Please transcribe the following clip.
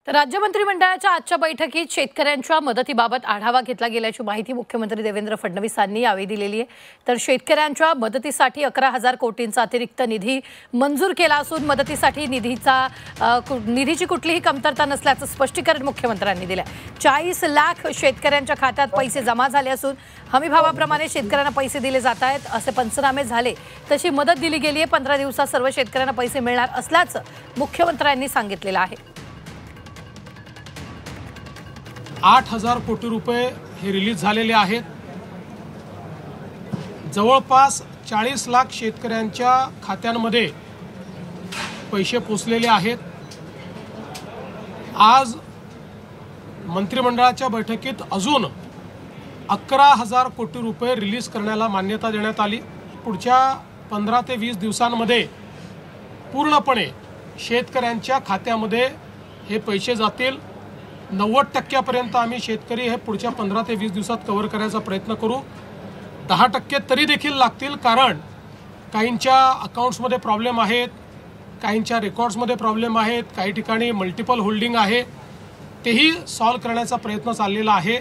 तर राज्य मंत्रिमंडळाच्या आजच्या बैठकीत शेतकऱ्यांच्या मदतीबाबत आढावा घेतला गेल्याची माहिती मुख्यमंत्री देवेंद्र फडणवीस यांनी यावेळी दिलेली आहे। तर शेतकऱ्यांच्या मदतीसाठी 11,000 कोटींचा अतिरिक्त निधी मंजूर केला असून मदतीसाठी निधीची कुठलीही कमतरता नसल्याचं स्पष्टीकरण मुख्यमंत्र्यांनी दिलं। 40 लाख शेतकऱ्यांच्या खात्यात पैसे जमा झाले असून हमीभावाप्रमाणे शेतकऱ्यांना पैसे दिले जात आहेत, असे पंचनामे झाले, तशी मदत दिली गेली आहे। 15 दिवसात सर्व शेतकऱ्यांना पैसे मिळणार असल्याचं मुख्यमंत्र्यांनी सांगितलेलं आहे। 8,000 कोटी रुपये हे रिलीज झालेले आहेत। जवळपास 40 लाख शेतकऱ्यांच्या खात्यांमध्ये पैसे पोचलेले आहेत। आज मंत्रिमंडळाच्या बैठकीत अजून 11,000 कोटी रुपये रिलीज करण्याला मान्यता देण्यात आली। पुढच्या 15 ते 20 दिवसांमध्ये पूर्णपणे शेतकऱ्यांच्या खात्यामध्ये हे पैसे जातील। 90% आम्ही शेतकरी हे पुढच्या 15 ते 20 दिवसात कव्हर करायचा प्रयत्न करू। 10% तरी देखील लागतील, कारण काहींच्या अकाउंट्समध्ये प्रॉब्लेम आहेत, काहींच्या रेकॉर्ड्समध्ये प्रॉब्लेम आहेत, काही ठिकाणी मल्टिपल होल्डिंग आहे, तेही सॉल्व्ह करण्याचा प्रयत्न चाललेला आहे।